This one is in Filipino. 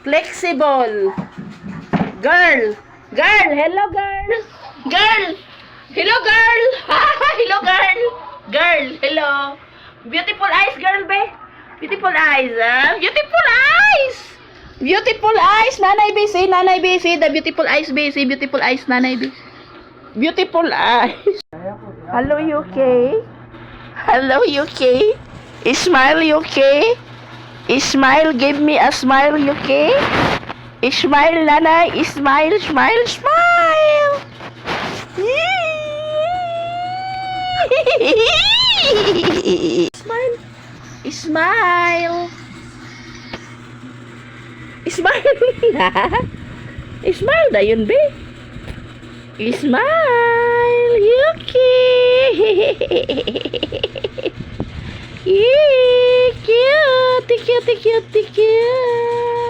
Flexible. Girl. Girl. Hello, girl. Girl. Hello, girl. Hello, girl. Girl. Hello. Beautiful eyes, girl, be. Beautiful eyes, ah. Beautiful eyes. Beautiful eyes. Nanay, be. Say, nanay, be. Say the beautiful eyes, be. Say beautiful eyes, nanay, be. Beautiful eyes. Hello, UK. Hello, UK. Smile, UK. Smile, give me a smile, UK. Smile, nanay. Smile, smile, smile. Smile. Smile. Smile. Smile na yun, be. Smile, Yuki. Cute, cute, cute, cute.